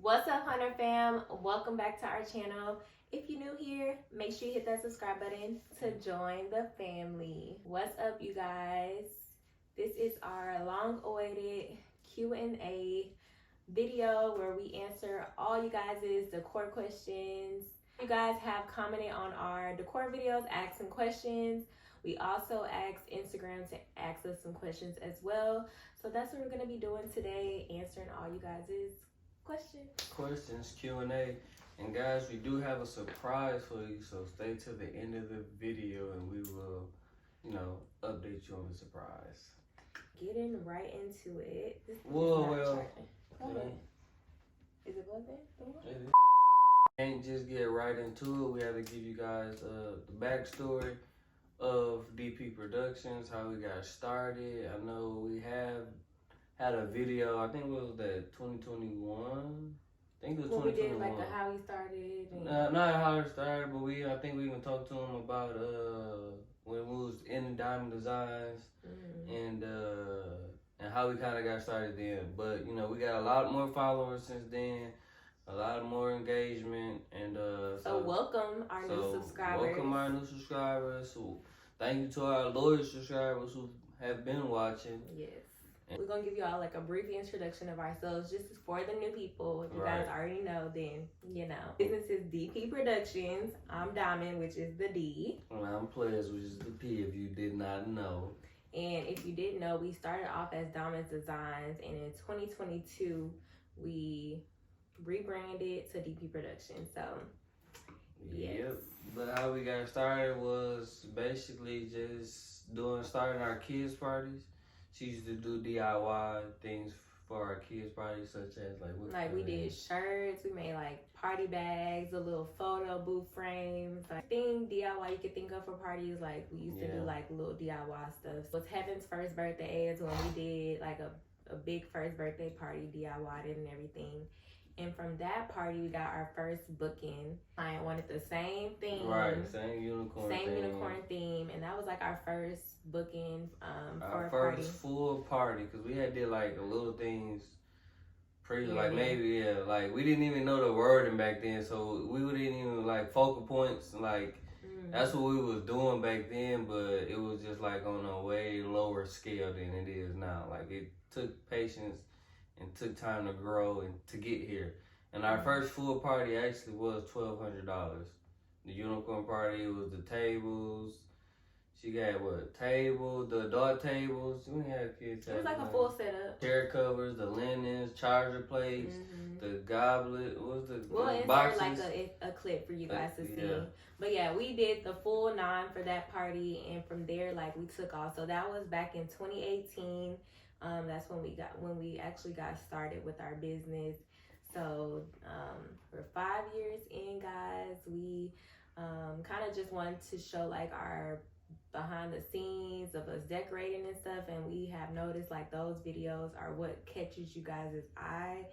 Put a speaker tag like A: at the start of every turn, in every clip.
A: What's up, Hunter fam? Welcome back to our channel. If you're new here, make sure you hit that subscribe button to join the family. What's up, you guys? This is our long-awaited Q&A video where we answer all you guys' decor questions. You guys have commented on our decor videos asking questions. We also asked Instagram to ask us some questions as well. So that's what we're going to be doing today, answering all you guys' questions,
B: Q&A. And guys, we do have a surprise for you, so stay to the end of the video and we will, update you on the surprise.
A: Getting right into it.
B: Well.
A: Is it plugged in?
B: Can't just get right into it. We have to give you guys the backstory of DP Productions, how we got started. I know we have had a video, I think it was that 2021. I think it was 2021.
A: We did like how we started.
B: And... not how it started, but I think we even talked to him about when we was in Diamond Designs and how we kind of got started then. But we got a lot more followers since then, a lot more engagement, and
A: so welcome our new subscribers.
B: Welcome our new subscribers. So thank you to our loyal subscribers who have been watching.
A: Yes. We're going to give you all like a brief introduction of ourselves just for the new people. If you guys already know, then Business is DP Productions. I'm Diamond, which is the D.
B: And I'm Players, which is the P, if you did not know.
A: And if you didn't know, we started off as Diamond Designs, and in 2022, we rebranded to DP Productions. So, yes.
B: Yep. But how we got started was basically just starting our kids' parties. She used to do DIY things for our kids' parties, such as
A: we did shirts, we made like party bags, a little photo booth frames, like thing DIY you could think of for parties. Like we used to do like little DIY stuff. So it was Heaven's first birthday is when we did like a big first birthday party, DIY'd it and everything. And from that party, we got our first booking. Client wanted the same theme.
B: Right, same unicorn
A: theme. And that was like our first booking
B: for a party. Our first full party, because we had did like little things we didn't even know the wording back then. So we didn't even like focal points. That's what we was doing back then, but it was just like on a way lower scale than it is now. Like it took patience and took time to grow and to get here. And our first full party actually was $1,200. The unicorn party was the tables. She got the adult tables. We had kids tables.
A: It was like a full setup.
B: Chair covers, the linens, charger plates, the goblet. What was
A: we'll insert
B: boxes?
A: Like a clip for you guys to see. Yeah. But yeah, we did the full 9 for that party, and from there, we took off. So that was back in 2018. That's when we actually got started with our business. So we're 5 years in, guys. We kind of just wanted to show our behind the scenes of us decorating and stuff, and we have noticed those videos are what catches you guys' eye.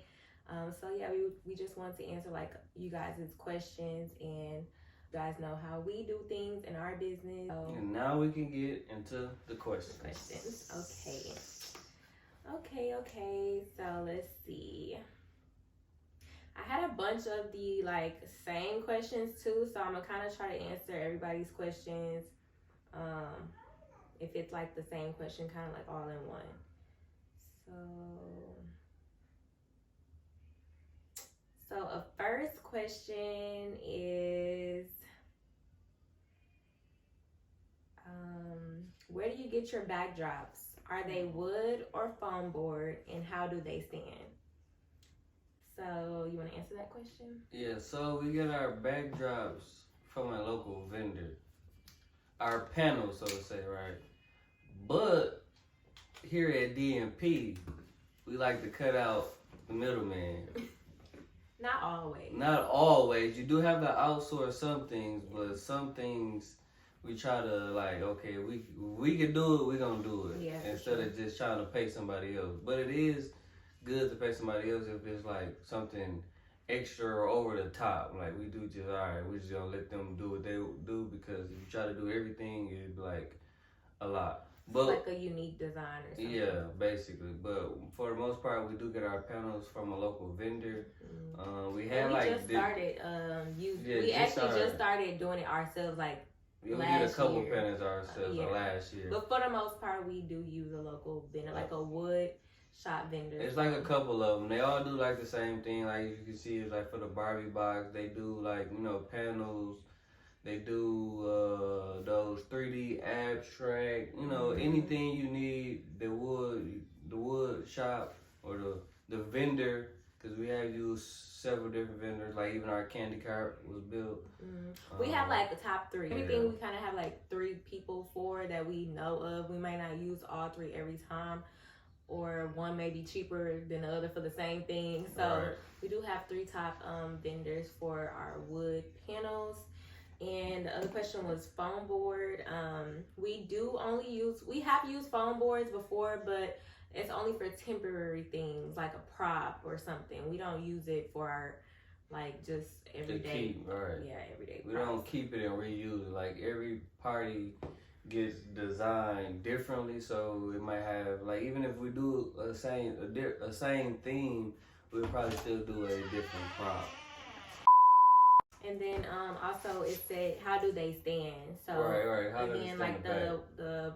A: So yeah, we just wanted to answer you guys' questions, and you guys know how we do things in our business. So,
B: and now we can get into the questions.
A: Okay, so let's see. I had a bunch of the same questions too, so I'm gonna kind of try to answer everybody's questions. If it's the same question, kind of all in one. So a first question is, where do you get your backdrops? Are they wood or foam board, and how do they stand? So you want to answer that question?
B: Yeah, so we get our backdrops from a local vendor. Our panels, so to say, right? But here at DMP, we like to cut out the middleman.
A: Not always.
B: Not always. You do have to outsource some things, but some things we try to okay, we can do it, we're gonna do it.
A: Yeah,
B: instead of just trying to pay somebody else. But it is good to pay somebody else if it's something extra or over the top. We do just we're just gonna let them do what they do, because if you try to do everything, it'd be a lot. But
A: a unique design or something.
B: Yeah, basically. But for the most part, we do get our panels from a local vendor. had
A: we
B: like
A: just started. We
B: just
A: actually
B: started.
A: just started doing it ourselves. Like
B: we did a
A: last
B: couple
A: year.
B: pennants ourselves last year.
A: But for the most part, we do use a local vendor, like a wood shop vendor.
B: It's like a couple of them. They all do like the same thing. Like you can see, it's like for the Barbie box, they do like panels. They do those 3D abstract. Anything you need. The wood shop or the vendor. Because we have used several different vendors, like even our candy cart was built.
A: We have like the top 3. Everything we kind of have like 3 people for that we know of. We might not use all 3 every time, or one may be cheaper than the other for the same thing. So we do have 3 top vendors for our wood panels. And the other question was foam board. We have used foam boards before, but it's only for temporary things like a prop or something. We don't use it for our just everyday. Everyday.
B: We don't keep it and reuse it. Like every party gets designed differently, so it might have even if we do a same theme, we'll probably still do a different prop.
A: And then also it said how do they stand? So
B: How
A: again, like the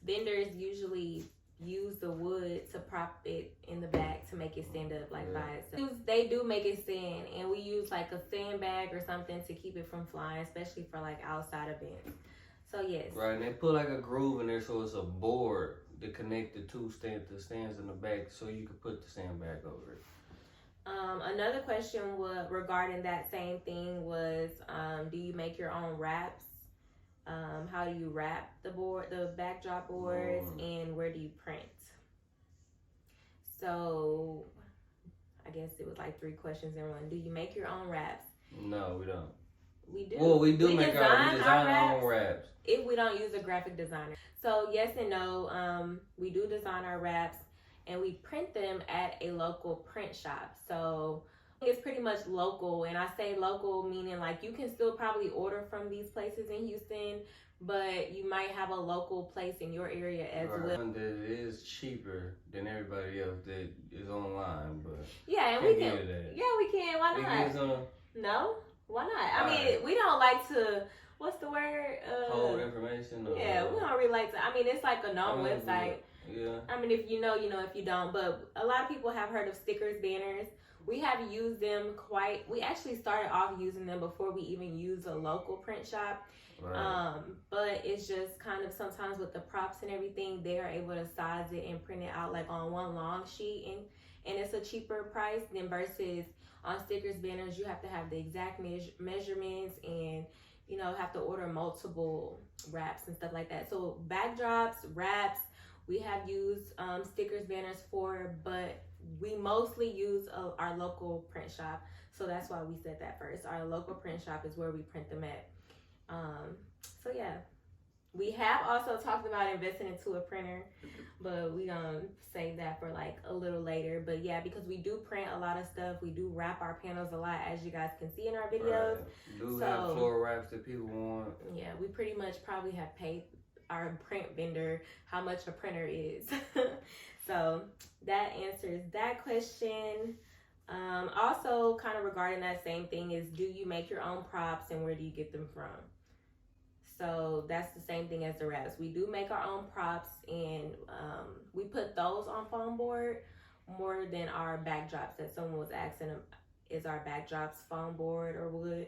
A: vendors usually use the wood to prop it in the back to make it stand up by itself. They do make it stand, and we use like a sandbag or something to keep it from flying, especially for outside events. So yes.
B: Right, and they put a groove in there so it's a board to connect the stands in the back so you can put the sandbag over it.
A: Another question regarding that same thing was, do you make your own wraps? How do you wrap the backdrop boards, and where do you print? So I guess it was 3 questions in one. Do you make your own wraps?
B: No, we don't.
A: We do.
B: Well, we design our own wraps.
A: If we don't use a graphic designer. So yes and no. We do design our wraps, and we print them at a local print shop. So it's pretty much local, and I say local meaning you can still probably order from these places in Houston, but you might have a local place in your area as well.
B: That is cheaper than everybody else that is online, but
A: and we can. Yeah, we can. Why not? No, why not? I mean, we don't like to. What's the word?
B: Hold information.
A: We don't really like to. I mean, it's like a known website.
B: Yeah.
A: I mean, if you know, you know. If you don't, but a lot of people have heard of stickers, banners. We have used them we actually started off using them before we even used a local print shop.
B: Right.
A: But it's just kind of sometimes with the props and everything, they are able to size it and print it out on one long sheet, and it's a cheaper price than versus on stickers, banners. You have to have the exact measurements and have to order multiple wraps and stuff like that. So backdrops, wraps, we have used stickers, banners for, but we mostly use our local print shop. So that's why we said that first. Our local print shop is where we print them at. So yeah, we have also talked about investing into a printer, but we gonna save that for a little later. But yeah, because we do print a lot of stuff, we do wrap our panels a lot, as you guys can see in our videos.
B: Right. Have floral wraps that people want. Yeah,
A: we pretty much probably have paid our print vendor how much a printer is. So that answers that question. Also kind of regarding that same thing is, do you make your own props, and where do you get them from? So that's the same thing as the wraps. We do make our own props, and we put those on foam board more than our backdrops that someone was asking, is our backdrops foam board or wood?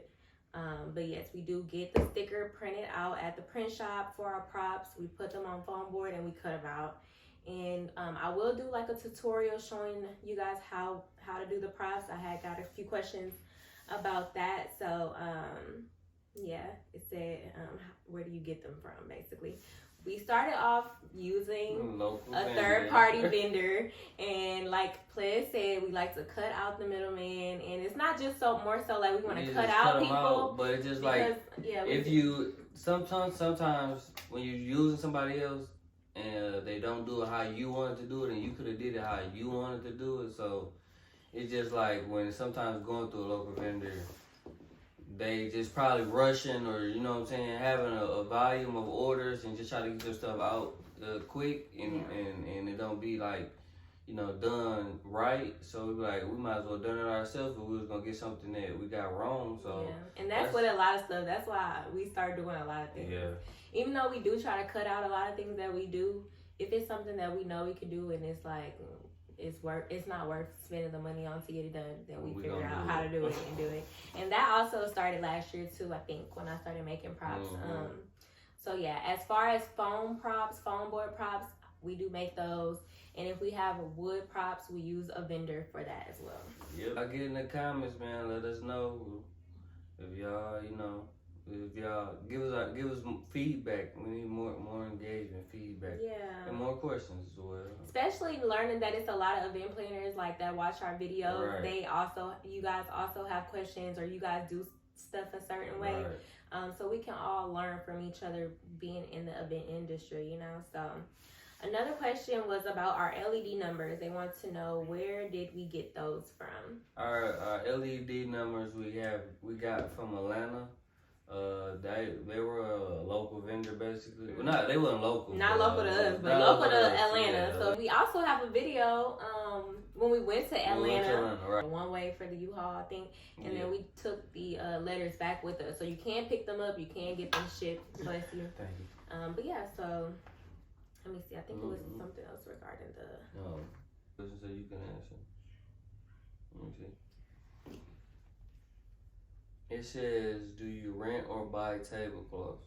A: But yes, we do get the sticker printed out at the print shop for our props. We put them on foam board and we cut them out. And I will do a tutorial showing you guys how to do the props. I had got a few questions about that. So yeah, it said where do you get them from, basically. We started off using a third-party vendor, and like Ples said, we like to cut out the middleman, and it's not just we want to cut out people,
B: but it's just if you sometimes when you're using somebody else and they don't do it how you wanted to do it, and you could have did it how you wanted to do it, so it's just when sometimes going through a local vendor, they just probably rushing or, having a volume of orders and just try to get their stuff out quick and it don't be done right. So we like, we might as well done it ourselves, but we was gonna get something that we got wrong. So
A: yeah, and that's what a lot of stuff. That's why we started doing a lot of things.
B: Yeah.
A: Even though we do try to cut out a lot of things that we do, if it's something that we know we can do and it's like it's not worth spending the money on to get it done, then we figure out how to do it and do it. And that also started last year too, I think, when I started making props. So yeah, as far as foam board props, we do make those. And if we have wood props, we use a vendor for that as well.
B: Yep. I get in the comments, man. Let us know if y'all, if y'all give us feedback. We need more engagement, feedback, and more questions as well.
A: Especially learning that it's a lot of event planners like that watch our videos. Right. You guys also have questions, or you guys do stuff a certain way. Right. So we can all learn from each other being in the event industry, So another question was about our LED numbers. They want to know, where did we get those from?
B: Our LED numbers we got from Atlanta. They were a local vendor basically. Well, they weren't local.
A: Not local to us, but local to Atlanta. Yeah. So we also have a video when we went to Atlanta. Right. One way for the U-Haul, I think, and then we took the letters back with us. So you can pick them up, you can get them shipped. Bless you. Thank you. But yeah, so let me see. I think it was something else regarding the.
B: No, question so you can answer. Let me see. It says, do you rent or buy tablecloths?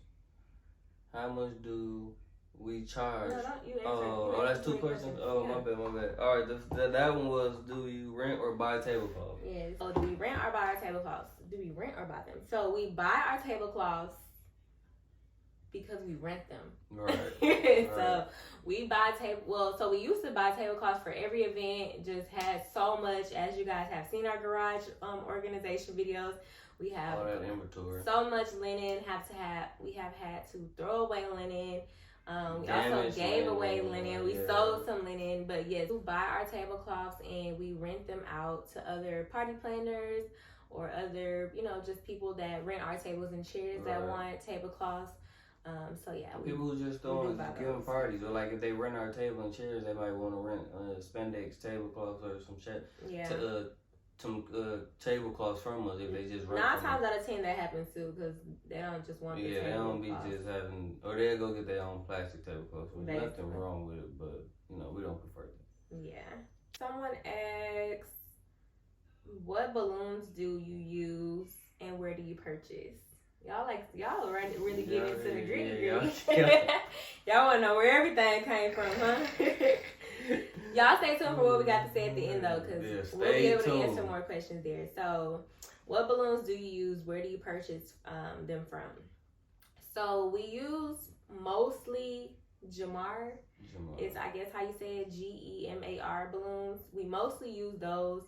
B: How much do we charge?
A: No, don't you answer.
B: Oh, that's two questions? Oh, yeah. My bad. All right, that one was, do you rent or buy tablecloths?
A: Yes. So do we rent or buy our tablecloths? Do we rent or buy them? So we buy our tablecloths because we rent them.
B: Right.
A: So we buy so we used to buy tablecloths for every event. Just had so much, as you guys have seen our garage organization videos. We have
B: all that inventory.
A: So much linen. We have had to throw away linen. We also gave away linen. We sold some linen, but yes, we buy our tablecloths and we rent them out to other party planners or other, just people that rent our tables and chairs that want tablecloths. So yeah,
B: people who just don't give parties, or like if they rent our table and chairs, they might want to rent spandex tablecloths or some shit.
A: Yeah.
B: Some tablecloths from us if they just rent.
A: 9 times out of 10 that happens too, because they don't just want.
B: Yeah, they don't be just having, or they'll go get their own plastic tablecloths. There's nothing wrong with it, but we don't prefer that.
A: Yeah. Someone asks, what balloons do you use and where do you purchase? Y'all really get into the gritty. Y'all want to know where everything came from, huh? Y'all stay tuned for what we got to say at the end, though, because we'll be able to answer more questions there. So, what balloons do you use? Where do you purchase them from? So, we use mostly Gemar. It's, I guess, how you say it, GEMAR balloons. We mostly use those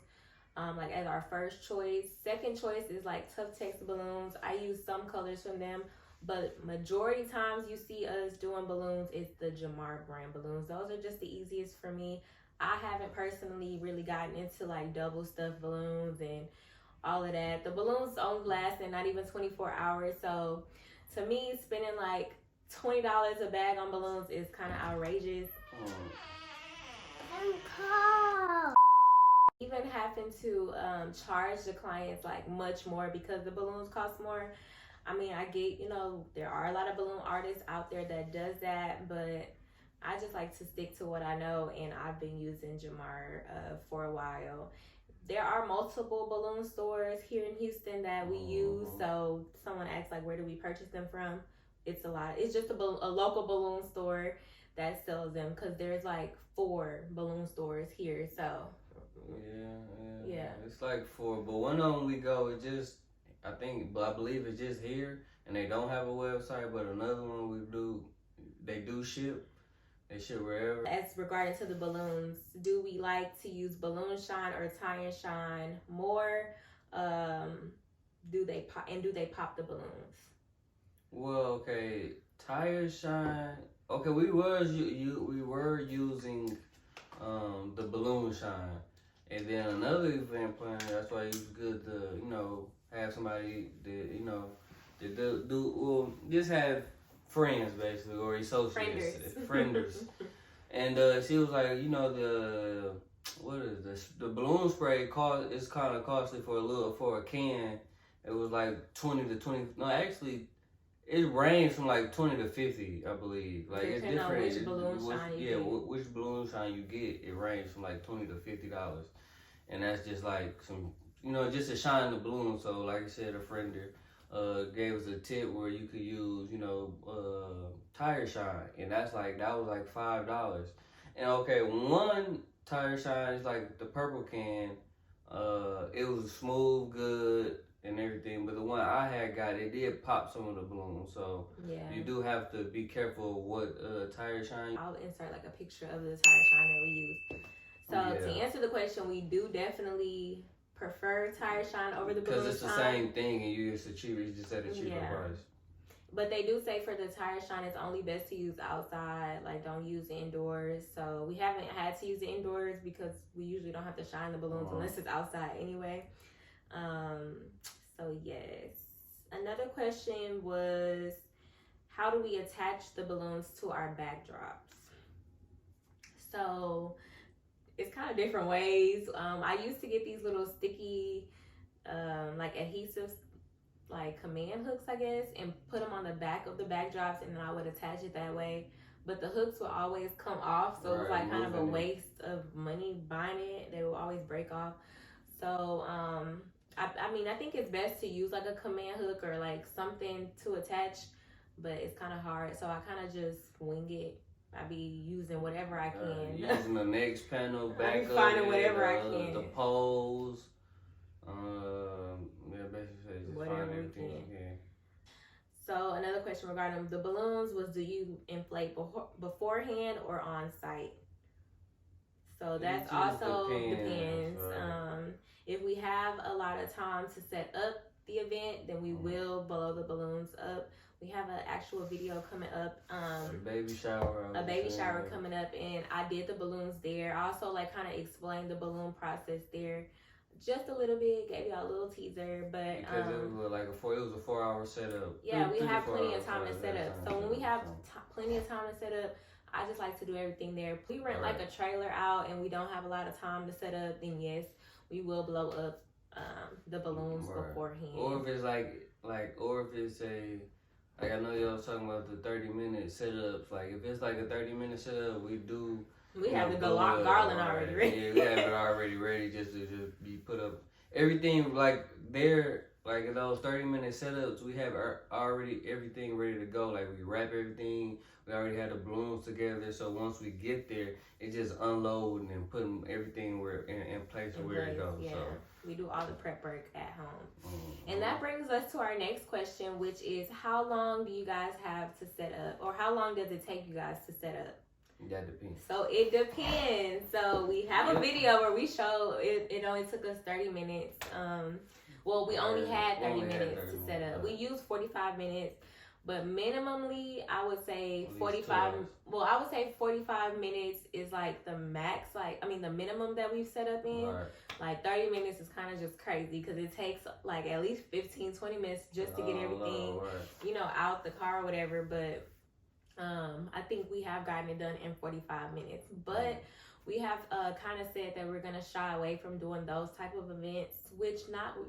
A: as our first choice. Second choice is like Tough Tex balloons. I use some colors from them, but majority times you see us doing balloons, it's the Gemar brand balloons. Those are just the easiest for me. I haven't personally really gotten into like double stuffed balloons and all of that. The balloons only last not even 24 hours. So to me, spending like $20 a bag on balloons is kind of outrageous. Even having to charge the clients like much more because the balloons cost more. I mean, I get, there are a lot of balloon artists out there that does that, but I just like to stick to what I know, and I've been using Gemar for a while. There are multiple balloon stores here in Houston that we use, so someone asked, like, where do we purchase them from? It's a lot. It's just a local balloon store that sells them, because there's like 4 balloon stores here, so.
B: Yeah. It's like 4, but one of them we go, I believe it's just here, and they don't have a website, but another one they do ship. They ship wherever.
A: As regarding to the balloons, do we like to use Balloon Shine or Tie and Shine more? Do they pop the balloons?
B: Well, okay, Tie and Shine. Okay, we were using the Balloon Shine, and then another event planner. That's why it's good to have somebody that just have friends basically, or associates, frienders And she was like, you know, what is this? The balloon spray is kind of costly for a can. It was like 20 to 20. No, actually, it ranged from like 20 to 50, I believe. Like it's different.
A: On which balloon shine you get.
B: Which balloon shine you get, it ranged from like $20 to $50, and that's just like some, you know, just to shine the balloon. So like I said, a friend there gave us a tip where you could use, you know, tire shine, and that was like $5. And okay, one tire shine is like the purple can. It was smooth, good, and everything, but the one I had got, it did pop some of the balloons, so you do have to be careful of what tire shine.
A: I'll insert like a picture of the tire shine that we use. So to answer the question, we do definitely prefer tire shine over the balloon shine.
B: Because it's the same thing, and you just at a cheaper price.
A: But they do say for the tire shine, it's only best to use outside. Like, don't use it indoors. So we haven't had to use it indoors because we usually don't have to shine the balloons unless it's outside anyway. So yes. Another question was, how do we attach the balloons to our backdrops? So it's kind of different ways. I used to get these little sticky, like adhesives, like command hooks, I guess, and put them on the back of the backdrops, and then I would attach it that way. But the hooks would always come off, so it was like kind of a waste of money buying it. They would always break off. So I mean, I think it's best to use like a command hook or like something to attach, but it's kind of hard. So I kind of just wing it. I be using whatever I can.
B: Using the next panel, back up,
A: finding whatever I can.
B: The poles. Basically just
A: whatever
B: find everything you can.
A: So another question regarding the balloons was, do you inflate beforehand or on site? So that's also depends. Right. If we have a lot of time to set up the event, then we will blow the balloons up. We have an actual video coming up.
B: A baby shower.
A: Coming up, and I did the balloons there. I also like kind of explained the balloon process there. Just a little bit, gave y'all a little teaser, but
B: because it was like it was a 4-hour setup.
A: Yeah, we have plenty of time to set up. So when we have plenty of time to set up, I just like to do everything there. If we rent like a trailer out and we don't have a lot of time to set up, then yes, we will blow up the balloons beforehand.
B: Or if it's or if it's like I know y'all was talking about the 30-minute setups. Like if it's like a 30-minute setup, we have the
A: garland already ready.
B: Yeah, we have it already ready just to be put up. Everything like there, like in those 30-minute setups, we have already everything ready to go. Like we wrap everything. We already had the balloons together. So once we get there, it's just unloading and putting everything in place where it goes.
A: Yeah.
B: So
A: we do all the prep work at home.
B: Mm-hmm.
A: And that brings us to our next question, which is, how long do you guys have to set up? Or how long does it take you guys to set up?
B: That depends.
A: So it depends. So we have a video where we show it only took us 30 minutes. Well, we only had 30 minutes to set up. We used 45 minutes, but minimally, I would say 45. Well, I would say 45 minutes is like the max. The minimum that we've set up in.
B: Right.
A: Like 30 minutes is kind of just crazy because it takes like at least 15, 20 minutes just to get everything, out the car or whatever. But I think we have gotten it done in 45 minutes, but we have kind of said that we're going to shy away from doing those type of events, which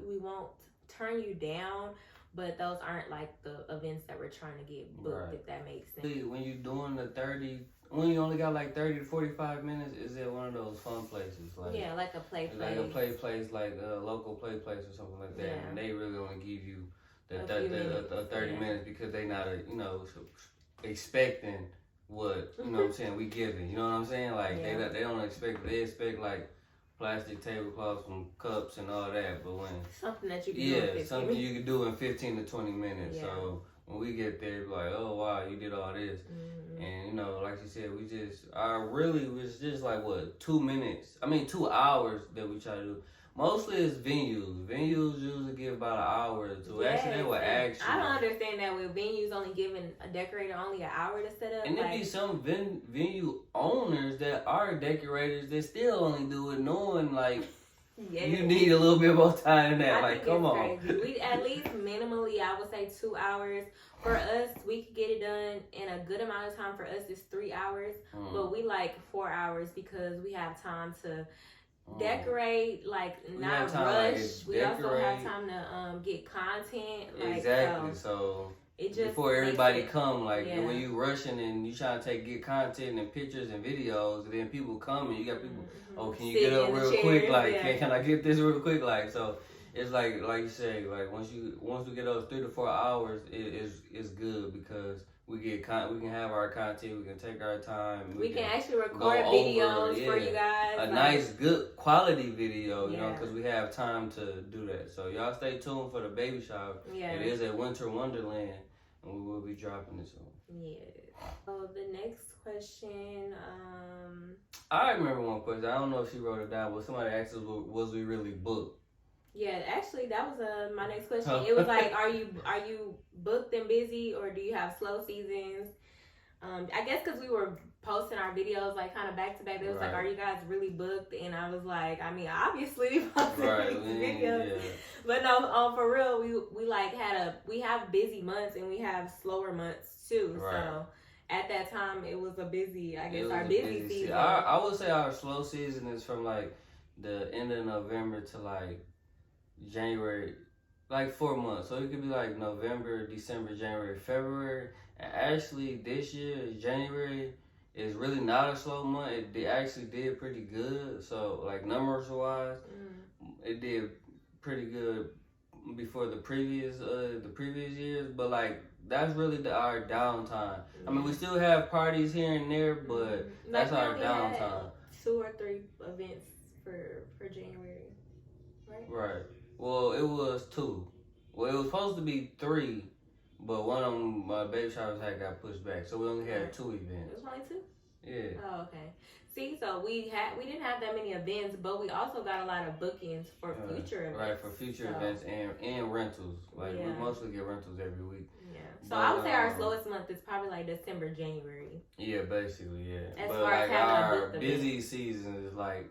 A: we won't turn you down, but those aren't like the events that we're trying to get booked, if that makes sense.
B: When you're doing when you only got like 30 to 45 minutes, is it one of those fun places? Like
A: a play place.
B: Like a play place, like a local play place or something like that. Yeah. And they really only give you the 30 minutes because they not, expecting what, what I'm saying, we giving. You know what I'm saying? Like, they don't expect, they expect like plastic tablecloths and cups and all that, but when
A: something that you can do in 15
B: something you can do in 15 to 20 minutes.
A: Yeah.
B: So when we get there, it's like, oh wow, you did all this. Mm-hmm. And like you said, really was just like 2 hours that we try to do. Mostly it's venues. Venues usually give about an hour or two.
A: Yes,
B: actually, they will actually.
A: I don't understand that with venues only giving a decorator only an hour to set up.
B: And there be some venue owners that are decorators that still only do it knowing like
A: Yeah.
B: You need a little bit more time than that.
A: I
B: Like,
A: think
B: come
A: it's
B: on.
A: crazy. We at least minimally, I would say 2 hours. For us, we could get it done in a good amount of time. For us, it's 3 hours, but we like 4 hours because we have time to decorate, like not rush. We also have time to get content. Like,
B: exactly. So
A: it just
B: before everybody come, like when you rushing and you trying to get content and pictures and videos, and then people come and you got people. Oh, can you get up real quick? Like, can I get this real quick? Like, so it's like you say, like once we get those 3 to 4 hours, it's good because we can have our content, we can take our time,
A: we can actually record videos for you guys,
B: a nice good quality video, you know, because we have time to do that. So y'all stay tuned for the baby shower. It is at Winter Wonderland, and we will be dropping it soon.
A: So the next question,
B: I remember one question. I don't know if she wrote it down, but somebody asked us, was we really booked?
A: Yeah, actually, that was my next question. It was like, are you booked and busy, or do you have slow seasons? I guess because we were posting our videos like kind of back to back. It was like, are you guys really booked? And I was like, I mean, obviously, videos. But no, for real, we like we have busy months and we have slower months too. So at that time, it was a busy, I guess, our busy season.
B: I would say our slow season is from like the end of November to like January, like 4 months. So it could be like November, December, January, February. And actually this year, January is really not a slow month. It actually did pretty good. So like numbers wise, it did pretty good before the previous years. But like that's really our downtime. I mean, we still have parties here and there, but that's our downtime.
A: 2 or 3 events for January, right?
B: Right. Well, it was 2. Well, it was supposed to be 3, but one of them, my baby showers got pushed back, so we only had 2 events.
A: It was only 2?
B: Yeah.
A: Oh, okay. See, so we didn't have that many events, but we also got a lot of bookings for future events.
B: Right, for future events and rentals. Like we mostly get rentals every week.
A: Yeah. So I would say our slowest month is probably like December, January.
B: Yeah, basically, yeah.
A: As
B: but
A: far
B: like
A: as
B: our busy season is like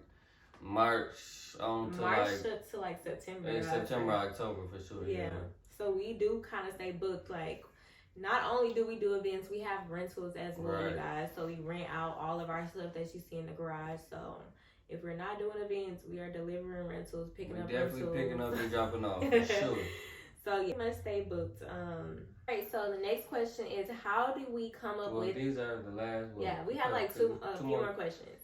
B: March
A: to like September.
B: Yeah, September, October for sure. Yeah.
A: So we do kind of stay booked. Like, not only do we do events, we have rentals as well, you guys. So we rent out all of our stuff that you see in the garage. So if we're not doing events, we are delivering rentals, picking up rentals.
B: Definitely picking up and dropping off for sure.
A: So you must stay booked. Alright, so the next question is, how do we come up with?
B: These are the last.
A: Yeah, we have like two more questions.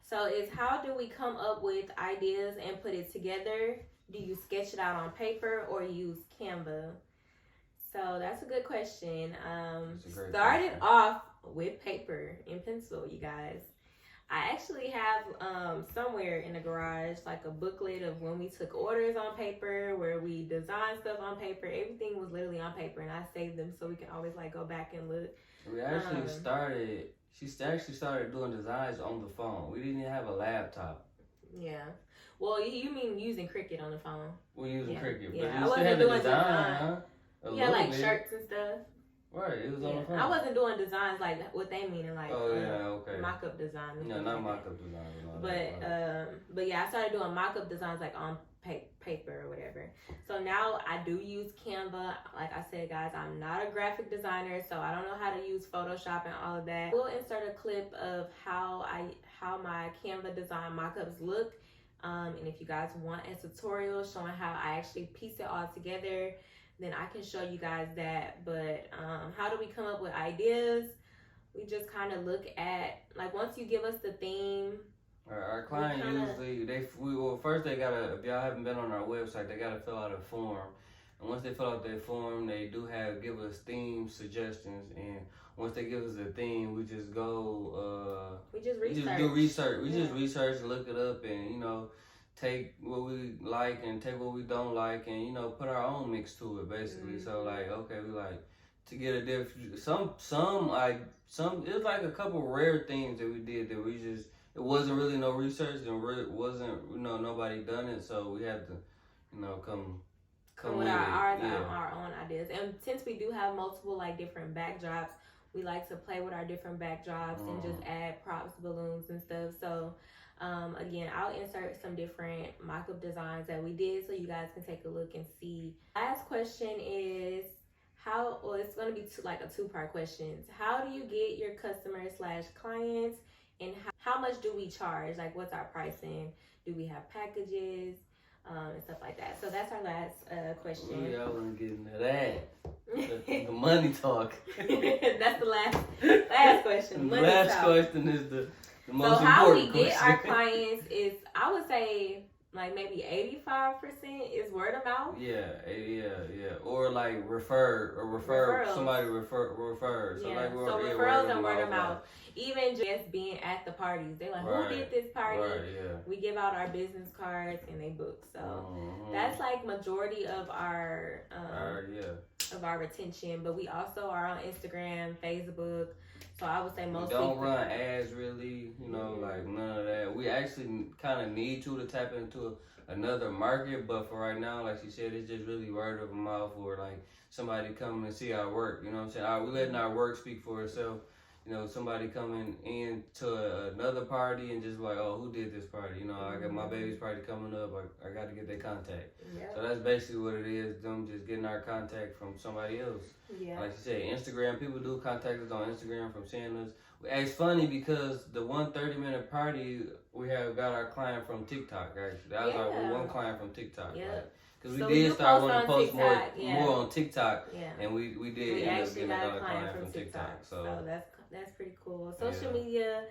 A: So it's, how do we come up with ideas and put it together? Do you sketch it out on paper or use Canva? So that's a good question. Started off with paper and pencil, you guys. I actually have somewhere in the garage like a booklet of when we took orders on paper, where we designed stuff on paper. Everything was literally on paper, and I saved them so we can always like go back and look.
B: We actually started. She actually started doing designs on the phone. We didn't even have a laptop.
A: Yeah. Well, you mean using Cricut on the phone?
B: We're using Cricut, but
A: yeah,
B: you
A: I wasn't
B: still had
A: doing
B: the design, huh?
A: Yeah, like shirts and stuff.
B: Right, it was on the phone.
A: I wasn't doing designs like what they mean, like
B: okay.
A: mock-up design.
B: No, not mock-up design.
A: But yeah, I started doing mock-up designs like on paper or whatever. So now I do use Canva. Like I said, guys, I'm not a graphic designer, so I don't know how to use Photoshop and all of that. We'll insert a clip of how my Canva design mock-ups look. And if you guys want a tutorial showing how I actually piece it all together, then I can show you guys that. But how do we come up with ideas? We just kind of look at, like, once you give us the theme.
B: Our client usually, first they gotta, if y'all haven't been on our website, they gotta fill out a form. And once they fill out that form, they do give us theme suggestions. And once they give us a theme, we just go,
A: we just
B: do research. We just research, look it up, and, take what we like and take what we don't like, and put our own mix to it, basically. So like, okay, we like to get a different some it was like a couple rare things that we did that we just, it wasn't really no research and it wasn't nobody done it, so we had to come with
A: our own ideas. And since we do have multiple like different backdrops, we like to play with our different backdrops and just add props, balloons and stuff. So Again, I'll insert some different mock-up designs that we did so you guys can take a look and see. Last question is it's going to be a two-part question. How do you get your customers/clients, and how much do we charge? Like, what's our pricing? Do we have packages? And stuff like that. So that's our last question.
B: Yeah, I want to get into that. The money talk.
A: That's the last question.
B: The last question is the most
A: so how we
B: important
A: get
B: question.
A: our clients is, I would say, like maybe 85% is word of mouth.
B: Yeah. Or like referrals. Somebody refer. So
A: yeah.
B: like
A: so referrals and word of mouth. Even just being at the parties, they're like, who did this party?
B: Right, yeah.
A: We give out our business cards and they book. So that's like majority of our of our retention. But we also are on Instagram, Facebook. So I would say mostly.
B: We don't run ads really, like none of that. We actually kind of need to tap into another market, but for right now, like she said, it's just really word of mouth or like somebody coming and see our work. You know what I'm saying? We letting our work speak for itself. Somebody coming into another party and just like, oh, who did this party? I got my baby's party coming up. I got to get their contact. Yep. So that's basically what it is. Them just getting our contact from somebody else. Yeah. Like you said, Instagram, people do contact us on Instagram from seeing us. It's funny because the 130-minute party, we have got our client from TikTok, actually. That was our one client from TikTok. Yeah. Because we did start wanting to post more on TikTok. Yeah. And we did end up getting another client from TikTok.
A: So that's pretty cool. Social media,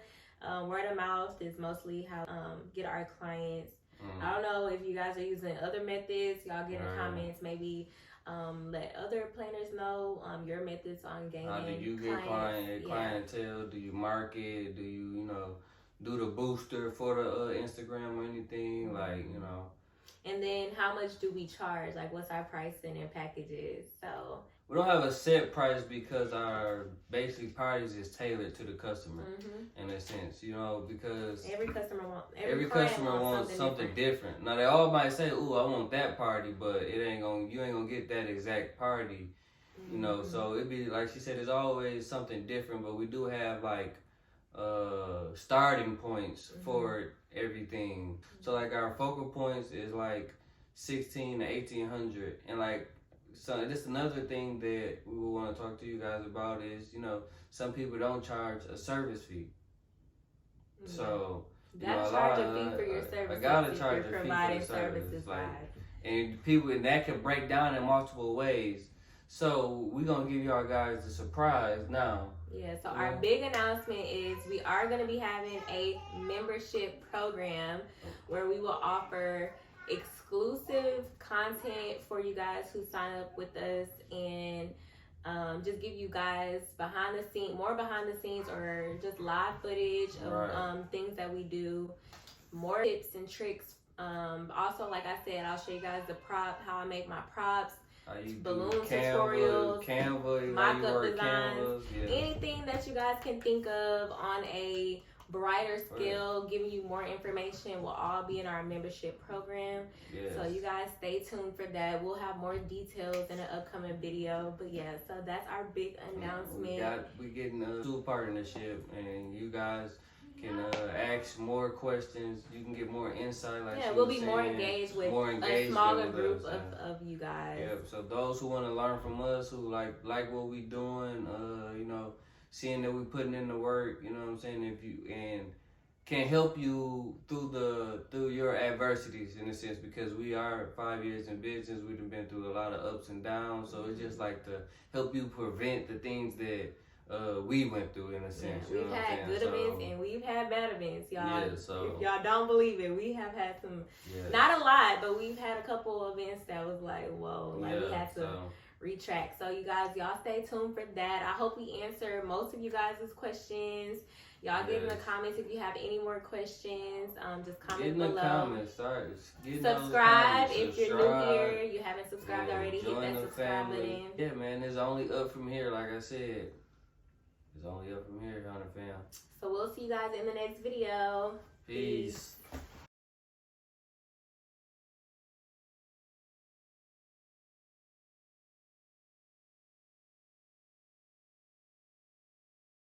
A: word of mouth is mostly how get our clients. I don't know if you guys are using other methods. Y'all get in the comments. Maybe let other planners know your methods on gaining
B: do you get clientele? Do you market? Do you do the booster for the Instagram or anything?
A: And then how much do we charge? Like, what's our pricing and packages? So
B: we don't have a set price because our basic parties is tailored to the customer in a sense, because
A: every customer
B: wants something different. Now they all might say, "Ooh, I want that party," but you ain't gonna get that exact party, So it'd be like she said, it's always something different. But we do have like starting points for everything. So like our focal points is like 16 to 1800, and like. So this another thing that we will want to talk to you guys about is, some people don't charge a service fee. Yeah. So
A: charge a fee for your services.
B: I gotta charge a fee for the services, and that can break down in multiple ways. So we're gonna give y'all guys the surprise now.
A: Yeah. So our big announcement is we are gonna be having a membership program where we will offer exclusive content for you guys who sign up with us, and just give you guys more behind the scenes or just live footage of things that we do, more tips and tricks. Also, like I said, I'll show you guys how I make my props, balloon tutorials,
B: Canva,
A: mock-up designs, anything that you guys can think of on a brighter scale, giving you more information will all be in our membership program. Yes. So you guys stay tuned for that. We'll have more details in an upcoming video. But yeah, so that's our big announcement.
B: We're getting a two partnership, and you guys can ask more questions. You can get more insight.
A: We'll be more engaged with a smaller group of you guys.
B: Yeah. So those who want to learn from us, who like what we doing, seeing that we putting in the work, what I'm saying, and can help you through your adversities in a sense, because we are 5 years in business. We've been through a lot of ups and downs, so it's just like to help you prevent the things that we went through in a sense.
A: We've had good events and we've had bad events, y'all.
B: Yeah, so
A: if y'all don't believe it, we have had some, not a lot, but we've had a couple of events that was like, whoa, we had to retract. So you guys, y'all stay tuned for that. I hope we answer most of you guys' questions. Y'all get in the comments if you have any more questions. Just comment below.
B: In the comments,
A: subscribe if you're new here. You haven't subscribed already. Hit that subscribe button.
B: Yeah, man, it's only up from here. Like I said, it's only up from here, Hunter fam.
A: So we'll see you guys in the next video.
B: Peace.